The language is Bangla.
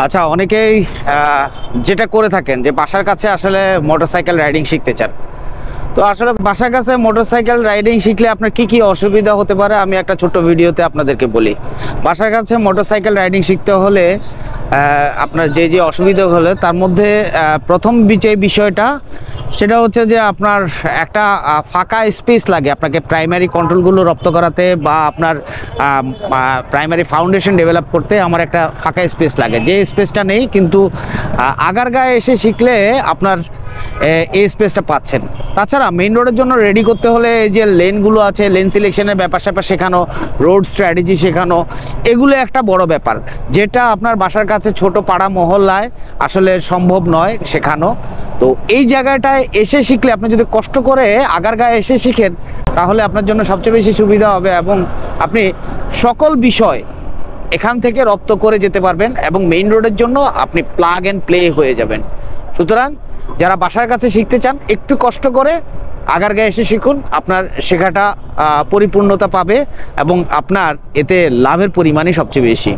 আচ্ছা, অনেকেই যেটা করে থাকেন যে বাসার কাছে আসলে মোটরসাইকেল রাইডিং শিখতে চান। তো আসলে বাসার কাছে মোটরসাইকেল রাইডিং শিখলে আপনার কি কি অসুবিধা হতে পারে আমি একটা ছোট্ট ভিডিওতে আপনাদেরকে বলি। বাসার কাছে মোটরসাইকেল রাইডিং শিখতে হলে আপনার যে যে অসুবিধা হলে তার মধ্যে প্রথম যে বিষয়টা সেটা হচ্ছে যে আপনার একটা ফাঁকা স্পেস লাগে আপনাকে প্রাইমারি কন্ট্রোলগুলো রপ্ত করাতে বা আপনার প্রাইমারি ফাউন্ডেশন ডেভেলপ করতে আমার একটা ফাঁকা স্পেস লাগে, যে স্পেসটা নেই কিন্তু আগারগাঁয়ে এসে শিখলে আপনার এই স্পেসটা পাচ্ছেন। তাছাড়া মেইন রোডের জন্য রেডি করতে হলে এই যে লেনগুলো আছে, লেন সিলেকশনের ব্যাপার স্যাপার শেখানো, রোড স্ট্র্যাটেজি শেখানো, এগুলো একটা বড় ব্যাপার যেটা আপনার বাসার কাছে ছোট পাড়া মহল্লায় আসলে সম্ভব নয় শেখানো। তো এই জায়গাটায় এসে শিখলে আপনি যদি কষ্ট করে আগারগাঁয়ে এসে শিখেন তাহলে আপনার জন্য সবচেয়ে বেশি সুবিধা হবে এবং আপনি সকল বিষয় এখান থেকে রপ্ত করে যেতে পারবেন এবং মেইন রোডের জন্য আপনি প্লাগ অ্যান্ড প্লে হয়ে যাবেন। সুতরাং যারা বাসার কাছে শিখতে চান একটু কষ্ট করে আগারগাঁয়ে এসে শিখুন, আপনার শেখাটা পরিপূর্ণতা পাবে এবং আপনার এতে লাভের পরিমাণই সবচেয়ে বেশি।